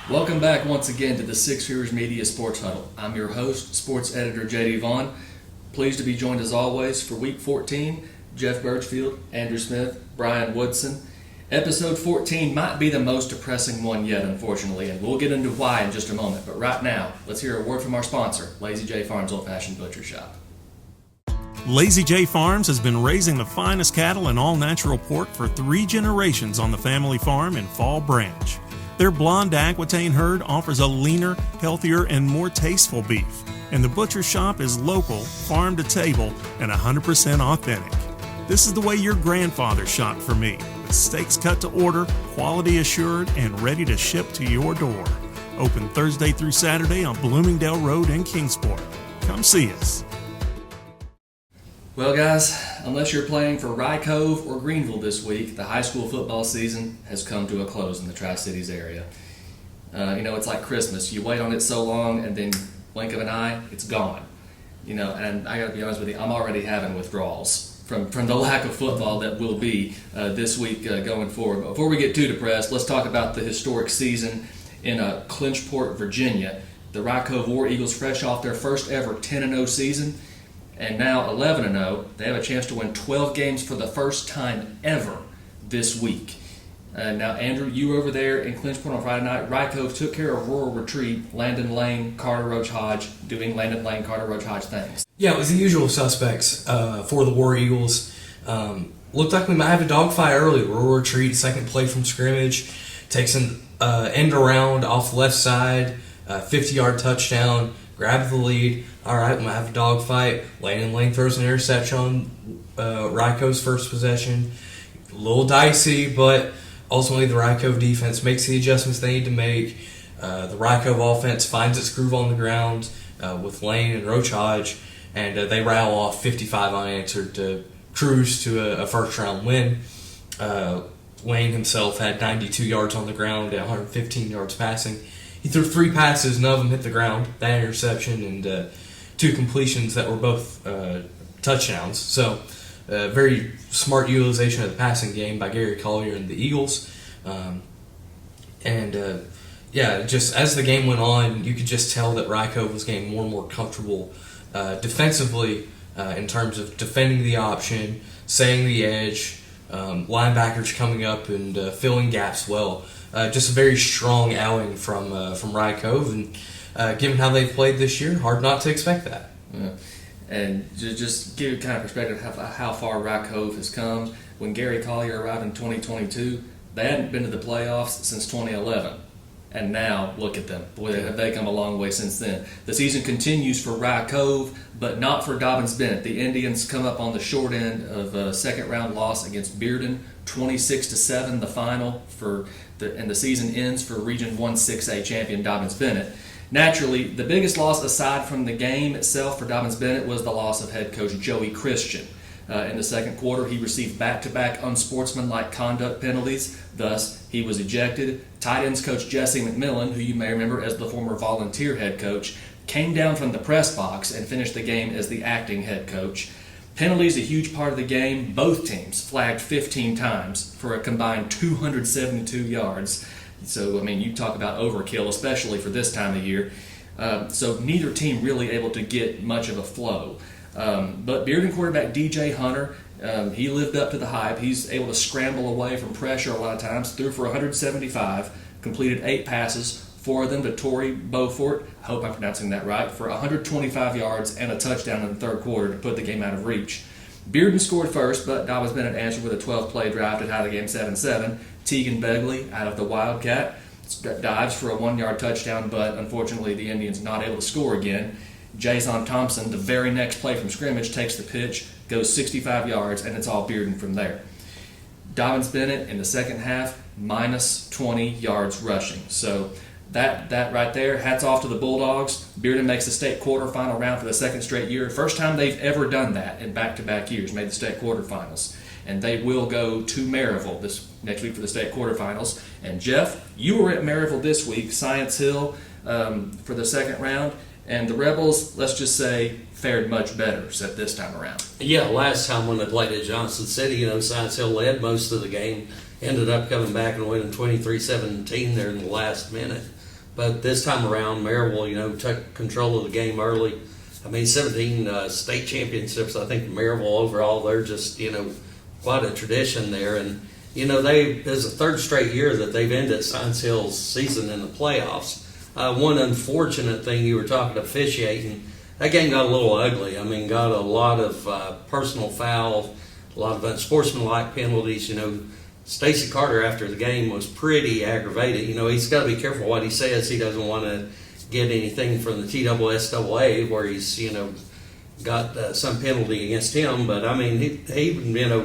Welcome back once again to the Six Viewers Media Sports Huddle. I'm your host, sports editor JD Vaughn. Pleased to be joined as always for Week 14, Jeff Birchfield, Andrew Smith, Brian Woodson. Episode 14 might be the most depressing one yet, unfortunately, and we'll get into why in just a moment. But right now, let's hear a word from our sponsor, Lazy J Farms Old Fashioned Butcher Shop. Lazy J Farms has been raising the finest cattle and all-natural pork for 3 generations on the family farm in Fall Branch. Their blonde Aquitaine herd offers a leaner, healthier, and more tasteful beef. And the butcher shop is local, farm to table, and 100% authentic. This is the way your grandfather shopped for me, with steaks cut to order, quality assured, and ready to ship to your door. Open Thursday through Saturday on Bloomingdale Road in Kingsport. Come see us. Well, guys, unless you're playing for Rye Cove or Greenville this week, the high school football season has come to a close in the Tri-Cities area. It's like Christmas. You wait on it so long, and then blink of an eye, it's gone. And I got to be honest with you, I'm already having withdrawals from the lack of football that will be this week going forward. But before we get too depressed, let's talk about the historic season in Clinchport, Virginia. The Rye Cove War Eagles, fresh off their first ever 10-0 season, and now 11-0, they have a chance to win 12 games for the first time ever this week. Now, Andrew, you were over there in Clinchport on Friday night. Rye Cove took care of Rural Retreat, Landon Lane, Carter Roach Hodge, doing Landon Lane, Carter Roach Hodge things. Yeah, it was the usual suspects for the War Eagles. Looked like we might have a dogfight early. Rural Retreat, second play from scrimmage, takes an end around off the left side, 50-yard touchdown, grabs the lead. All right, we might have a dogfight. Landon Lane throws an interception on Rye Cove's first possession. A little dicey, but ultimately the Rye Cove defense makes the adjustments they need to make. The Rye Cove offense finds its groove on the ground with Lane and Roach Hodge, and they rattle off 55 unanswered to cruise to a first-round win. Lane himself had 92 yards on the ground and 115 yards passing. He threw 3 passes, none of them hit the ground. That interception and 2 completions that were both touchdowns. So, very smart utilization of the passing game by Gary Collier and the Eagles. Just as the game went on, you could just tell that Rye Cove was getting more and more comfortable defensively in terms of defending the option, setting the edge, linebackers coming up and filling gaps well. Just a very strong outing from Rye Cove, and given how they've played this year, hard not to expect that. Yeah. And just give you kind of perspective of how far Rye Cove has come. When Gary Collier arrived in 2022, they hadn't been to the playoffs since 2011. And now, look at them. Boy, have they come a long way since then. The season continues for Rye Cove, but not for Dobyns-Bennett. The Indians come up on the short end of a second-round loss against Bearden, 26-7, the final, and the season ends for Region 1 6A champion Dobyns-Bennett. Naturally, the biggest loss aside from the game itself for Dobyns-Bennett was the loss of head coach Joey Christian. In the second quarter, he received back-to-back unsportsmanlike conduct penalties. Thus, he was ejected. Tight ends coach Jesse McMillan, who you may remember as the former volunteer head coach, came down from the press box and finished the game as the acting head coach. Penalties, a huge part of the game. Both teams flagged 15 times for a combined 272 yards. So, you talk about overkill, especially for this time of year. So neither team really able to get much of a flow. But Bearden quarterback DJ Hunter, he lived up to the hype. He's able to scramble away from pressure a lot of times, threw for 175, completed 8 passes, 4 of them to Torrey Beaufort, I hope I'm pronouncing that right, for 125 yards and a touchdown in the third quarter to put the game out of reach. Bearden scored first, but Dobyns-Bennett answered with a 12-play drive to tie the game 7-7. Tegan Begley out of the Wildcat dives for a 1-yard touchdown, but unfortunately the Indians not able to score again. Jason Thompson, the very next play from scrimmage, takes the pitch, goes 65 yards, and it's all Bearden from there. Dobyns-Bennett in the second half, minus 20 yards rushing. So that right there, hats off to the Bulldogs. Bearden makes the state quarterfinal round for the second straight year. First time they've ever done that in back-to-back years, made the state quarterfinals. And they will go to Maryville this next week for the state quarterfinals. And Jeff, you were at Maryville this week, Science Hill, for the second round. And the Rebels, let's just say, fared much better this time around. Yeah, last time when they played at Johnson City, Science Hill led most of the game, ended up coming back and winning 23-17 there in the last minute. But this time around, Maryville, took control of the game early. I mean, 17 state championships. I think Maryville overall, they're just, quite a tradition there. And, there's a third straight year that they've ended Science Hill's season in the playoffs. One unfortunate thing, you were talking officiating, that game got a little ugly. I mean, got a lot of personal fouls, a lot of unsportsmanlike penalties. Stacy Carter after the game was pretty aggravated. He's got to be careful what he says. He doesn't want to get anything from the TSSAA where he's, got some penalty against him. But, I mean, he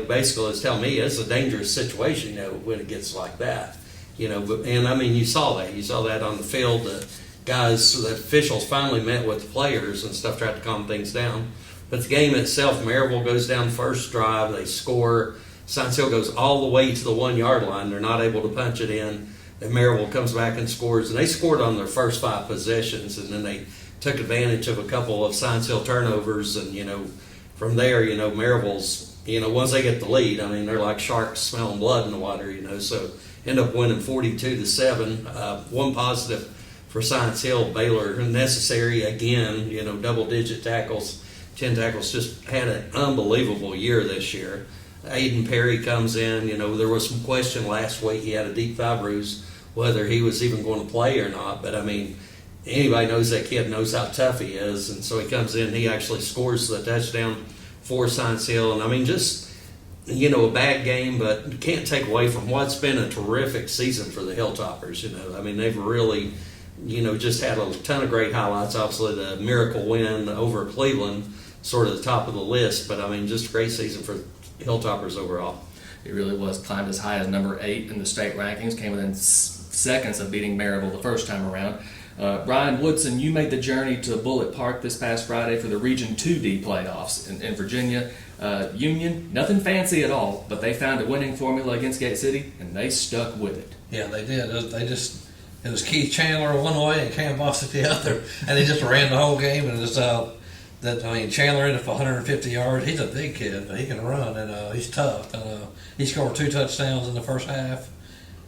basically was telling me it's a dangerous situation, when it gets like that. And, I mean, you saw that. You saw that on the field. The officials finally met with the players and stuff, tried to calm things down. But the game itself, Maryville goes down first drive. They score. Science Hill goes all the way to the 1 yard line. They're not able to punch it in. And Maryville comes back and scores. And they scored on their first 5 possessions. And then they took advantage of a couple of Science Hill turnovers. And, from there, Maryville's, once they get the lead, I mean, they're like sharks smelling blood in the water, So end up winning 42-7. One positive for Science Hill, Baylor necessary again, double-digit tackles, 10 tackles, just had an unbelievable year this year. Aiden Perry comes in, there was some question last week. He had a deep thigh bruise, whether he was even going to play or not. But, I mean, anybody knows that kid knows how tough he is. And so he comes in, he actually scores the touchdown for Science Hill. And, I mean, just, a bad game, but you can't take away from what's been a terrific season for the Hilltoppers. I mean, they've really, just had a ton of great highlights. Obviously, the miracle win over Cleveland, sort of the top of the list. But, I mean, just a great season for Hilltoppers overall. It really was. Climbed as high as number 8 in the state rankings, came within seconds of beating Maryville the first time around. Ryan Woodson, you made the journey to Bullitt Park this past Friday for the Region 2D playoffs in Virginia. Union, nothing fancy at all, but they found a winning formula against Gate City, and they stuck with it. Yeah, they did. It was Keith Chandler one way and Cam Bostic the other, and they just ran the whole game. And it's Chandler ended up 150 yards. He's a big kid, but he can run, and he's tough. And he scored 2 touchdowns in the first half.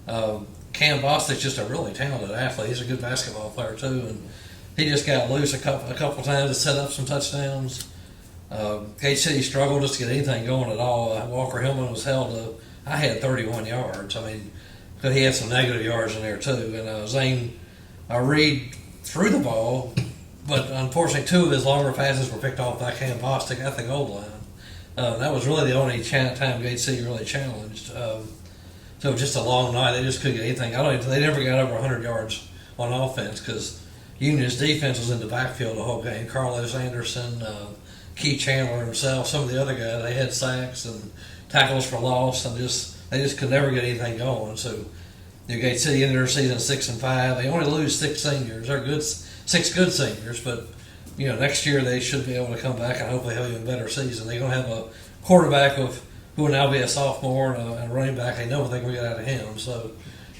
Cam Bostic's just a really talented athlete. He's a good basketball player too, and he just got loose a couple times to set up some touchdowns. Gate City struggled just to get anything going at all. Walker Hillman was held up. I had 31 yards. I mean, but he had some negative yards in there too. And Zane Reed threw the ball, but unfortunately 2 of his longer passes were picked off by Cam Bostic at the goal line. That was really the only time Gate City really challenged. So just a long night. They just couldn't get anything. They never got over 100 yards on offense because Union's defense was in the backfield the whole game. Carlos Anderson, Keith Chandler himself, some of the other guys, they had sacks and tackles for loss, and they just could never get anything going. So Gate City ended their season 6-5. They only lose 6 seniors. They're good, 6 good seniors, but next year they should be able to come back and hopefully have an even better season. They're going to have a quarterback who will now be a sophomore and a running back. They know what they can get out of him. So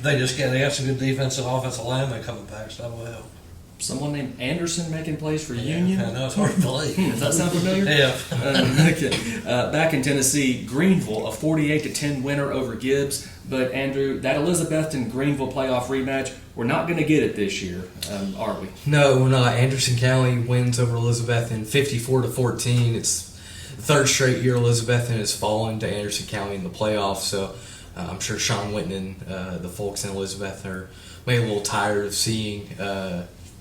they got some good defensive and offensive linemen coming back, so that will help. Someone named Anderson making plays for Union? I know, it's hard to believe. Does that sound familiar? Yeah. Okay. Back in Tennessee, Greenville, a 48-10 winner over Gibbs. But, Andrew, that Elizabethton-Greenville playoff rematch, we're not going to get it this year, are we? No, we're not. Anderson County wins over Elizabethton 54-14. It's the third straight year Elizabethton has fallen to Anderson County in the playoffs. So I'm sure Sean Whitman, the folks in Elizabeth, are maybe a little tired of seeing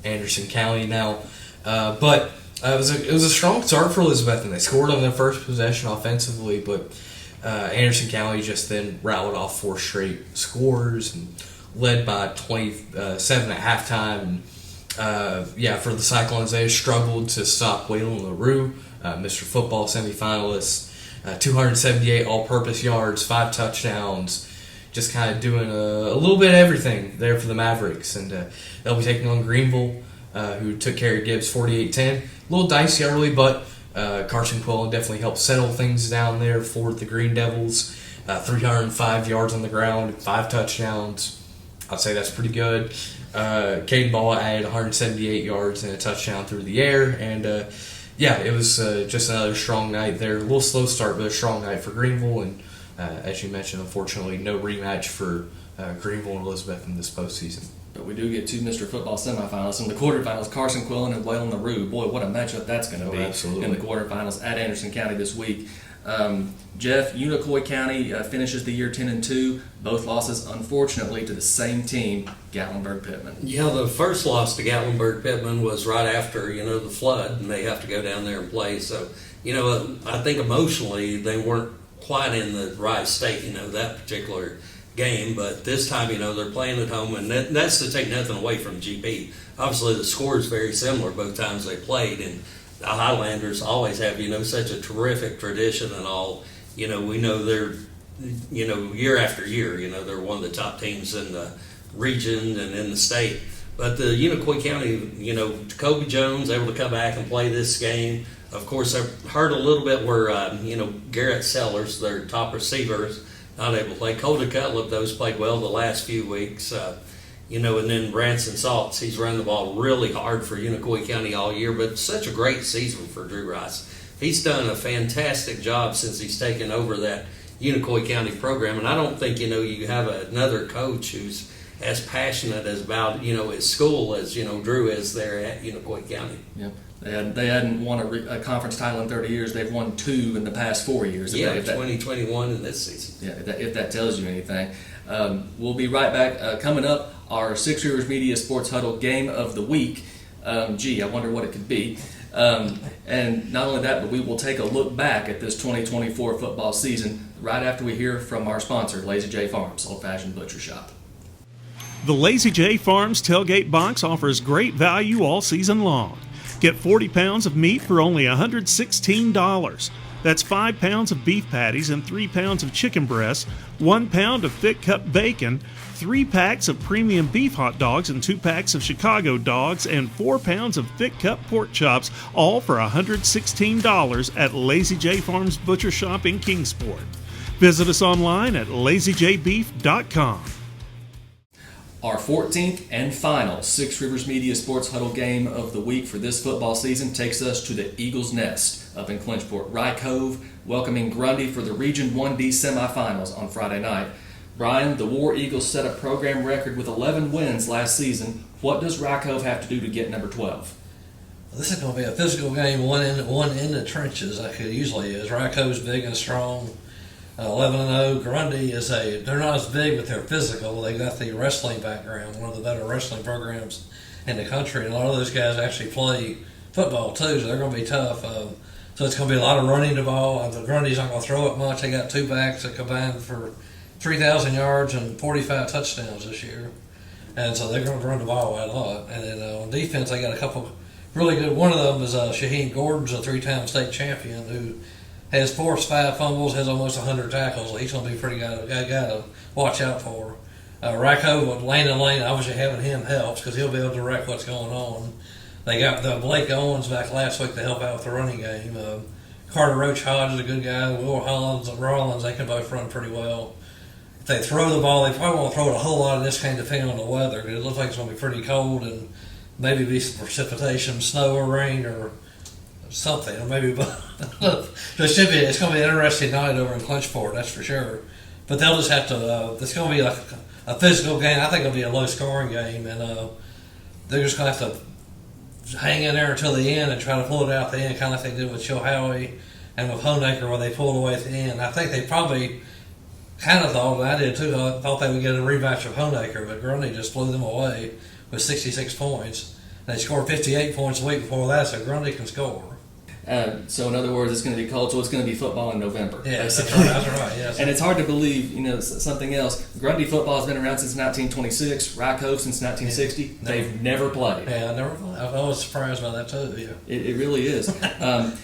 Anderson County now. But it was a strong start for Elizabethton. They scored on their first possession offensively, but Anderson County just then rattled off 4 straight scores and led by 27 at halftime. For the Cyclones, they struggled to stop Waylon LaRue, Mr. Football semifinalists. 278 all-purpose yards, 5 touchdowns, just kind of doing a little bit of everything there for the Mavericks. And they'll be taking on Greenville, who took care of Gibbs 48-10. A little dicey early, but Carson Quillen definitely helped settle things down there for the Green Devils. 305 yards on the ground, 5 touchdowns. I'd say that's pretty good. Caden Ball added 178 yards and a touchdown through the air. And, it was just another strong night there. A little slow start, but a strong night for Greenville. And as you mentioned, unfortunately, no rematch for Greenville and Elizabeth in this postseason. But we do get two Mr. Football semifinalists in the quarterfinals, Carson Quillen and Waylon LaRue. Boy, what a matchup that's going to be absolutely. in the quarterfinals at Anderson County this week. Jeff, Unicoi County finishes the year 10-2. Both losses, unfortunately, to the same team, Gatlinburg-Pittman. Yeah, the first loss to Gatlinburg-Pittman was right after, the flood, and they have to go down there and play. So, I think emotionally they weren't quite in the right state, that particular game. But this time, they're playing at home, and that's to take nothing away from GP. Obviously, the score is very similar both times they played, and the Highlanders always have, such a terrific tradition and all. We know they're, year after year, they're one of the top teams in the region and in the state. But the Unicoi County, Jacoby Jones able to come back and play this game. Of course, I've heard a little bit where, Garrett Sellers, their top receiver, is not able to play. Colton Cutlip, those played well the last few weeks. And then Branson Saltz, he's run the ball really hard for Unicoi County all year, but such a great season for Drew Rice. He's done a fantastic job since he's taken over that Unicoi County program, and I don't think, you have another coach who's as passionate as about, his school as, Drew is there at Unicoi County. Yep. They hadn't won a conference title in 30 years. They've won 2 in the past 4 years. Yeah, 2021 in this season. Yeah, if that tells you anything. We'll be right back. Coming up, our Six Rivers Media Sports Huddle Game of the Week. I wonder what it could be. And not only that, but we will take a look back at this 2024 football season right after we hear from our sponsor, Lazy J Farms, Old Fashioned Butcher Shop. The Lazy J Farms Tailgate Box offers great value all season long. Get 40 pounds of meat for only $116. That's 5 pounds of beef patties and 3 pounds of chicken breasts, 1 pound of thick cut bacon, 3 packs of premium beef hot dogs and 2 packs of Chicago dogs, and 4 pounds of thick cut pork chops, all for $116 at Lazy J Farms Butcher Shop in Kingsport. Visit us online at lazyjbeef.com. Our 14th and final Six Rivers Media Sports Huddle Game of the Week for this football season takes us to the Eagles' Nest up in Clinchport. Rye Cove welcoming Grundy for the Region 1D semifinals on Friday night. Brian, the War Eagles set a program record with 11 wins last season. What does Rye Cove have to do to get number 12? This is going to be a physical game, one in the trenches, like it usually is. Rye Cove's big and strong. 11-0. Grundy they're not as big, but they're physical. They got the wrestling background, one of the better wrestling programs in the country. And a lot of those guys actually play football too, so they're going to be tough. So it's going to be a lot of running the ball. Grundy's not going to throw it much. They got 2 backs that combined for 3,000 yards and 45 touchdowns this year. And so they're going to run the ball a lot. And then on defense, they got a couple really good. One of them is Shaheen Gordon's a 3-time state champion who has forced 5 fumbles, has almost 100 tackles. So he's going to be a pretty guy to watch out for. Rye Cove with Landon Lane, obviously having him helps because he'll be able to direct what's going on. They got the Blake Owens back last week to help out with the running game. Carter Roach Hodge is a good guy. Will Hollins and Rollins, they can both run pretty well. If they throw the ball, they probably won't throw it a whole lot of this game depending on the weather. Because it looks like it's going to be pretty cold and maybe be some precipitation, snow or rain or something, or maybe it's going to be an interesting night over in Clinchport, that's for sure. But they'll just have to. It's going to be like a physical game. I think it'll be a low scoring game, and they're just going to have to hang in there until the end and try to pull it out at the end, kind of like they did with Chilhowie and with Honaker, where they pulled away at the end. I think they probably kind of thought, and I did too, I thought they would get a rematch of Honaker, but Grundy just blew them away with 66 points. They scored 58 points a week before that, so Grundy can score. So in other words, it's going to be cold, so it's going to be football in November. Yeah, that's right. Yes. And it's hard to believe, something else. Grundy football has been around since 1926. Rye Cove since 1960. Yeah. They've never played. Yeah, never played. I was surprised by that too. Yeah, it really is.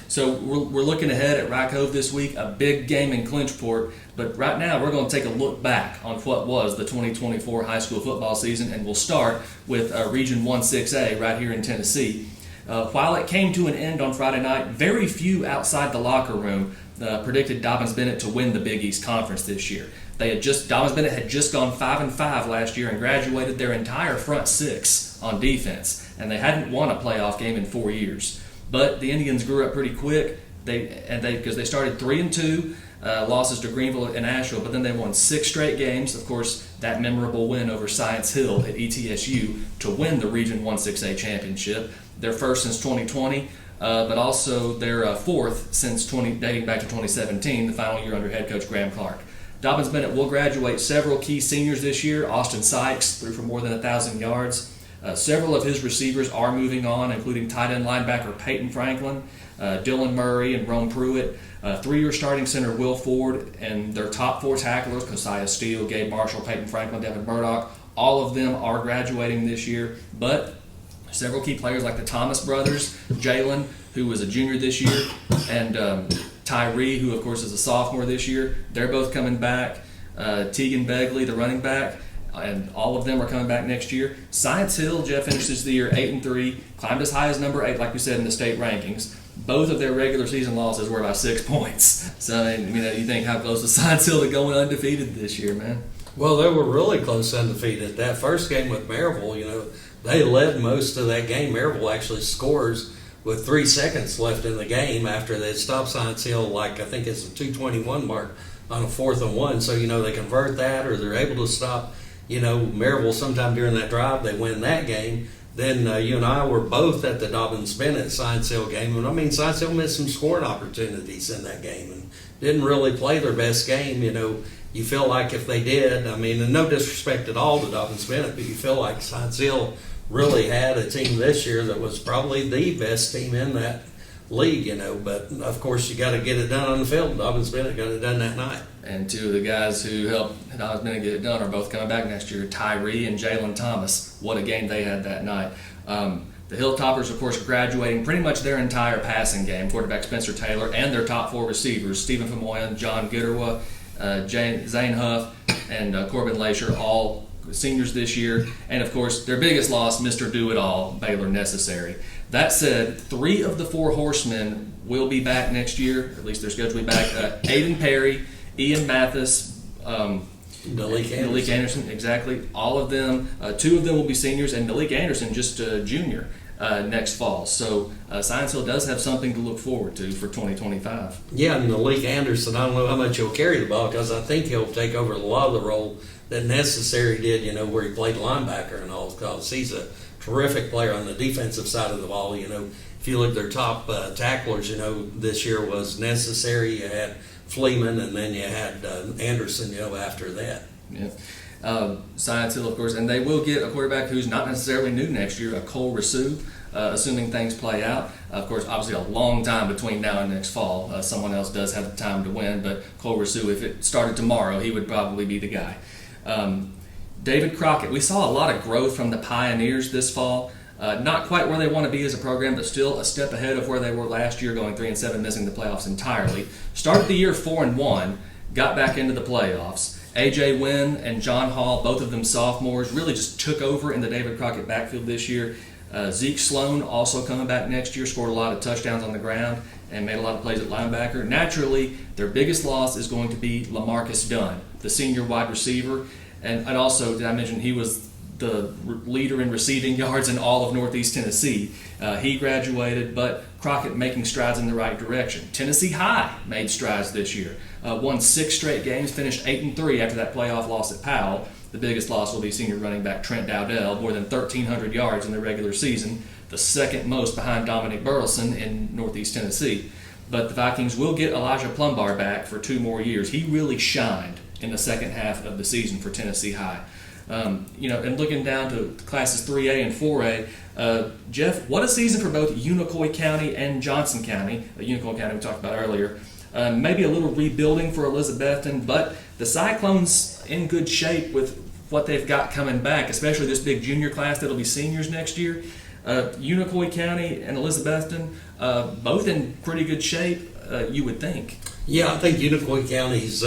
So we're looking ahead at Rye Cove this week, a big game in Clinchport. But right now, we're going to take a look back on what was the 2024 high school football season, and we'll start with Region 1-6A right here in Tennessee. While it came to an end on Friday night, very few outside the locker room predicted Dobyns-Bennett to win the Big East Conference this year. Dobyns-Bennett had just gone 5-5 last year and graduated their entire front 6 on defense, and they hadn't won a playoff game in 4 years. But the Indians grew up pretty quick. Because they started 3-2. losses to Greenville and Asheville, but then they won 6 straight games. Of course, that memorable win over Science Hill at ETSU to win the Region 1-6A championship. Their first since 2020, but also their fourth since dating back to 2017, the final year under head coach Graham Clark. Dobbins Bennett will graduate several key seniors this year. Austin Sykes threw for more than 1,000 yards. Several of his receivers are moving on, including tight end linebacker Peyton Franklin, Dylan Murray, and Rome Pruitt. 3-year starting center Will Ford, and their top 4 tacklers, Kosiah Steele, Gabe Marshall, Peyton Franklin, Devin Murdoch, all of them are graduating this year. But several key players like the Thomas brothers, Jalen, who was a junior this year, and Tyree, who of course is a sophomore this year, they're both coming back. Tegan Begley, the running back, and all of them are coming back next year. Science Hill, Jeff finishes the year 8-3, climbed as high as number 8, like we said in the state rankings. Both of their regular season losses were by 6 points. So, you think how close is Science Hill to going undefeated this year, man? Well, they were really close to undefeated. That first game with Maryville, they led most of that game. Maryville actually scores with 3 seconds left in the game after they stopped Science Hill, I think it's a 2:21 mark on a 4th and 1. So, they convert that, or they're able to stop, Maryville sometime during that drive. They win that game. Then you and I were both at the Dobbins Bennett Science Hill game. And Science Hill missed some scoring opportunities in that game and didn't really play their best game. You feel like if they did, and no disrespect at all to Dobbins Bennett, but you feel like Science Hill really had a team this year that was probably the best team in that league, But of course, you got to get it done on the field. Dobbins Bennett got it done that night. And 2 of the guys who helped Dobbins Bennett get it done are both coming back next year, Tyree and Jalen Thomas. What a game they had that night. The Hilltoppers, of course, graduating pretty much their entire passing game. Quarterback Spencer Taylor and their top 4 receivers, Stephen Famoyan, John Gitterwa, Zane Huff, and Corbin Lasher, all seniors this year. And, of course, their biggest loss, Mr. Do-It-All, Baylor Necessary. That said, 3 of the 4 horsemen will be back next year. At least they're scheduled to be back. Aiden Perry, Ian Mathis, Malik Anderson, exactly. All of them, 2 of them will be seniors, and Malik Anderson just a junior next fall. So Science Hill does have something to look forward to for 2025. Yeah, and Malik Anderson, I don't know how much he'll carry the ball because I think he'll take over a lot of the role that Necessary did, where he played linebacker and all, because he's a terrific player on the defensive side of the ball. If you look at their top tacklers, this year was Necessary. You had Fleeman, and then you had Anderson, after that. Yeah. Science Hill, of course, and they will get a quarterback who's not necessarily new next year, Cole Rasu, assuming things play out. Of course, obviously a long time between now and next fall. Someone else does have the time to win, but Cole Rasu, if it started tomorrow, he would probably be the guy. David Crockett, we saw a lot of growth from the Pioneers this fall. Not quite where they want to be as a program, but still a step ahead of where they were last year, going 3-7, missing the playoffs entirely. Started the year 4-1, got back into the playoffs. AJ Wynn and John Hall, both of them sophomores, really just took over in the David Crockett backfield this year. Zeke Sloan also coming back next year, scored a lot of touchdowns on the ground and made a lot of plays at linebacker. Naturally, their biggest loss is going to be LaMarcus Dunn, the senior wide receiver. And also, did I mention he was the leader in receiving yards in all of Northeast Tennessee. He graduated, but Crockett making strides in the right direction. Tennessee High made strides this year. Won 6 straight games, finished 8-3 after that playoff loss at Powell. The biggest loss will be senior running back Trent Dowdell, more than 1,300 yards in the regular season, the second most behind Dominic Burleson in Northeast Tennessee. But the Vikings will get Elijah Plumbar back for 2 more years. He really shined in the second half of the season for Tennessee High. And looking down to classes 3A and 4A, Jeff, what a season for both Unicoi County and Johnson County. Unicoi County we talked about earlier. Maybe a little rebuilding for Elizabethton, but the Cyclones in good shape with what they've got coming back, especially this big junior class that'll be seniors next year. Unicoi County and Elizabethton, both in pretty good shape, you would think. Yeah, I think Unicoi County's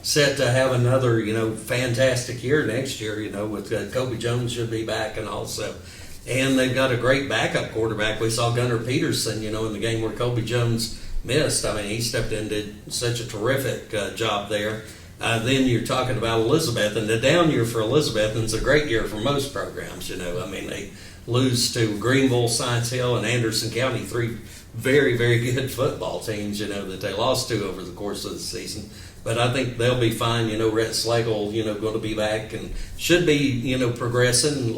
set to have another, fantastic year next year, with Kobe Jones should be back and also. And they've got a great backup quarterback. We saw Gunnar Peterson, in the game where Kobe Jones missed. He stepped in and did such a terrific job there. Then you're talking about Elizabeth, and the down year for Elizabeth is a great year for most programs, They lose to Greenville, Science Hill, and Anderson County, 3 very, very good football teams, that they lost to over the course of the season. But I think they'll be fine. Rhett Slagle, going to be back and should be, progressing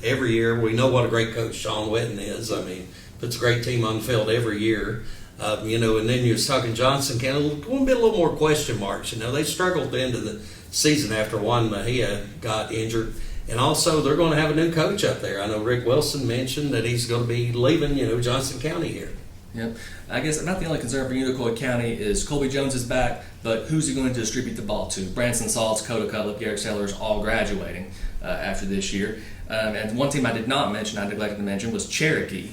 every year. We know what a great coach Sean Witten is. I mean, puts a great team on the field every year. And then you was talking Johnson County, going to be a little more question marks. They struggled at the end of the season after Juan Mejia got injured. And also, they're going to have a new coach up there. I know Rick Wilson mentioned that he's going to be leaving, Johnson County here. Yep. I guess not the only concern for Unicoi County is Colby Jones is back, but who's he going to distribute the ball to? Branson Saltz, Coda Cutler, Garrett Sellers all graduating after this year. And one team I did not mention, I neglected to mention, was Cherokee.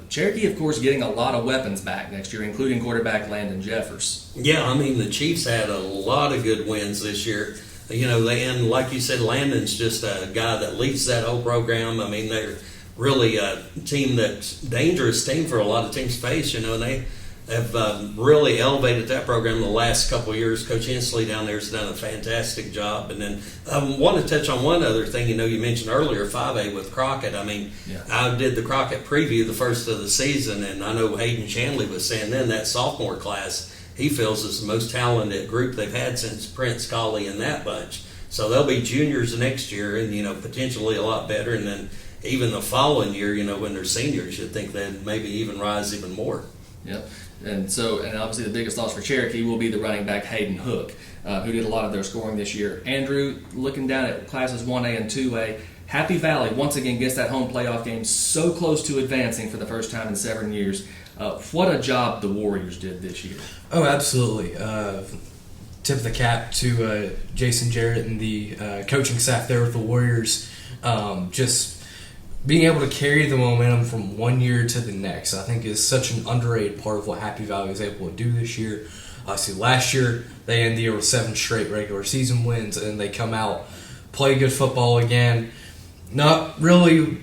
Cherokee, of course, getting a lot of weapons back next year, including quarterback Landon Jeffers. Yeah, I mean, the Chiefs had a lot of good wins this year. And like you said, Landon's just a guy that leads that whole program. I mean, they're really a team that's dangerous team for a lot of teams to face, and they have really elevated that program in the last couple of years. Coach Hensley down there has done a fantastic job. And then I want to touch on one other thing. You mentioned earlier 5A with Crockett. I mean, yeah. I did the Crockett preview the first of the season, and I know Hayden Shanley was saying then that sophomore class he feels is the most talented group they've had since Prince Colley and that bunch. So they'll be juniors next year and, potentially a lot better. And then even the following year, when they're seniors, you'd think they'd maybe even rise even more. Yep. And obviously the biggest loss for Cherokee will be the running back Hayden Hook, who did a lot of their scoring this year. Andrew, looking down at classes 1A and 2A, Happy Valley once again gets that home playoff game so close to advancing for the first time in 7 years. What a job the Warriors did this year. Oh, absolutely. Tip of the cap to Jason Jarrett and the coaching staff there with the Warriors. Just being able to carry the momentum from one year to the next, I think, is such an underrated part of what Happy Valley was able to do this year. Obviously, last year they ended the year with 7 straight regular season wins, and they come out, play good football again. Not really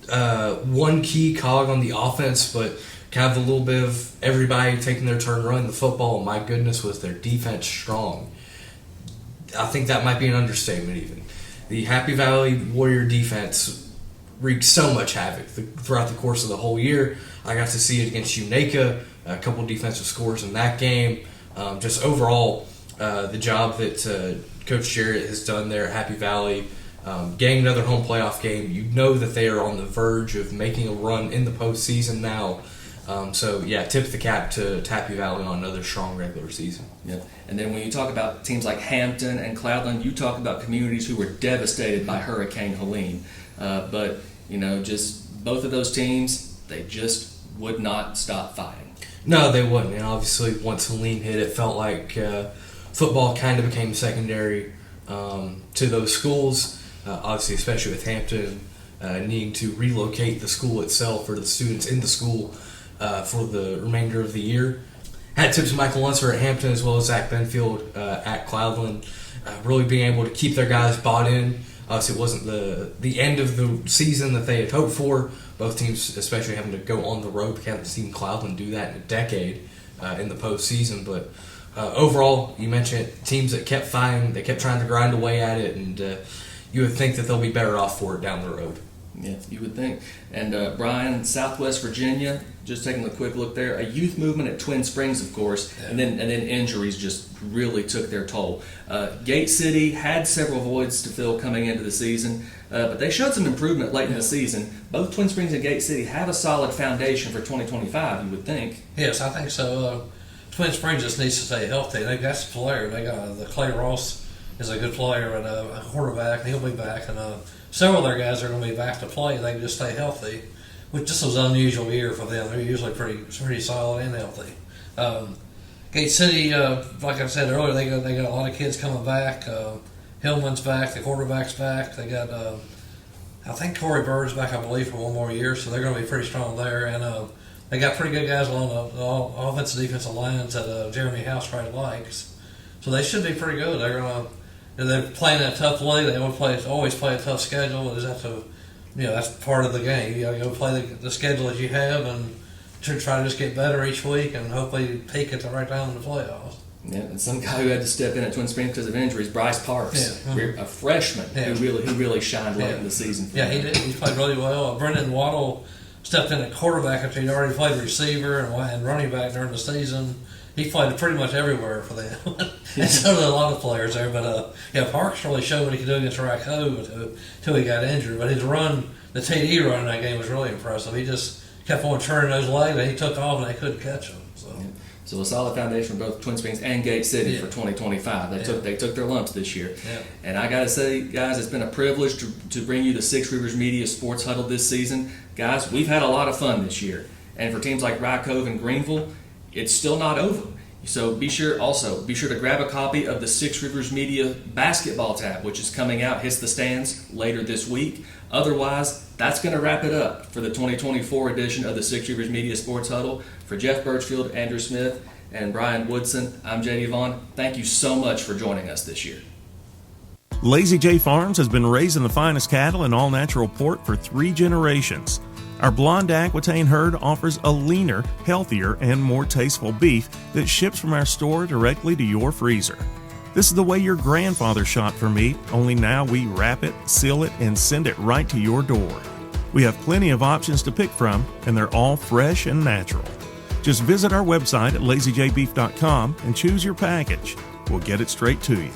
one key cog on the offense, but kind of a little bit of everybody taking their turn running the football. And my goodness, was their defense strong. I think that might be an understatement even. The Happy Valley Warrior defense wreaked so much havoc throughout the course of the whole year. I got to see it against Unaka, a couple defensive scores in that game. Just overall, the job that Coach Jarrett has done there at Happy Valley, getting another home playoff game. You know that they are on the verge of making a run in the postseason now. Tip the cap to Happy Valley on another strong regular season. Yeah, and then when you talk about teams like Hampton and Cloudland, you talk about communities who were devastated by Hurricane Helene. But just both of those teams, they just would not stop fighting. No, they wouldn't. And obviously, once Helene hit, it felt like football kind of became secondary to those schools. Obviously, especially with Hampton needing to relocate the school itself or the students in the school for the remainder of the year. Had tips to Michael Lunsford at Hampton as well as Zach Benfield at Cloudland, really being able to keep their guys bought in. Obviously, it wasn't the end of the season that they had hoped for. Both teams, especially having to go on the road. We haven't seen Cloudland do that in a decade in the postseason. But overall, you mentioned it, teams that kept fighting, they kept trying to grind away at it, and you would think that they'll be better off for it down the road. Yeah, you would think. And Brian, Southwest Virginia, just taking a quick look there, a youth movement at Twin Springs, of course, and then injuries just really took their toll. Gate City had several voids to fill coming into the season, but they showed some improvement late in the season. Both Twin Springs and Gate City have a solid foundation for 2025, you would think. Yes, I think so. Twin Springs just needs to stay healthy. They got some player. They got the Clay Ross is a good player and a quarterback. He'll be back, and several of their guys are going to be back to play. They can just stay healthy, which just was an unusual year for them. They're usually pretty solid and healthy. Gate City, like I said earlier, they got a lot of kids coming back. Hillman's back, the quarterback's back. They got, I think Corey Bird's back, I believe, for one more year, so they're going to be pretty strong there. And they got pretty good guys along the offensive defensive lines that Jeremy Housewright likes, so they should be pretty good. They're playing a tough league. They always play a tough schedule. They just have to, that's part of the game. You got to go play the schedule that you have and to try to just get better each week and hopefully peak at the right time in the playoffs. Yeah, and some guy who had to step in at Twin Springs because of injuries, Bryce Parks, a freshman who really shined late in the season. Yeah, he did. He played really well. Brendan Waddle stepped in at quarterback after he'd already played receiver and running back during the season. He played pretty much everywhere for them. And so did a lot of players there. But Parks really showed what he could do against Rye Cove until he got injured. But his run, the TD run in that game was really impressive. He just kept on turning those legs, and he took off, and they couldn't catch him. So a solid foundation for both Twin Springs and Gate City for 2025. They took their lumps this year. Yeah. And I got to say, guys, it's been a privilege to bring you the Six Rivers Media Sports Huddle this season. Guys, we've had a lot of fun this year. And for teams like Rye Cove and Greenville, it's still not over. So be sure to grab a copy of the Six Rivers Media Basketball tab, which is coming out, hits the stands later this week. Otherwise, that's going to wrap it up for the 2024 edition of the Six Rivers Media Sports Huddle. For Jeff Birchfield, Andrew Smith, and Brian Woodson, I'm JD Vaughn. Thank you so much for joining us this year. Lazy J Farms has been raising the finest cattle in all-natural pork for 3 generations. Our blonde Aquitaine herd offers a leaner, healthier, and more tasteful beef that ships from our store directly to your freezer. This is the way your grandfather shot for meat, only now we wrap it, seal it, and send it right to your door. We have plenty of options to pick from, and they're all fresh and natural. Just visit our website at lazyjbeef.com and choose your package. We'll get it straight to you.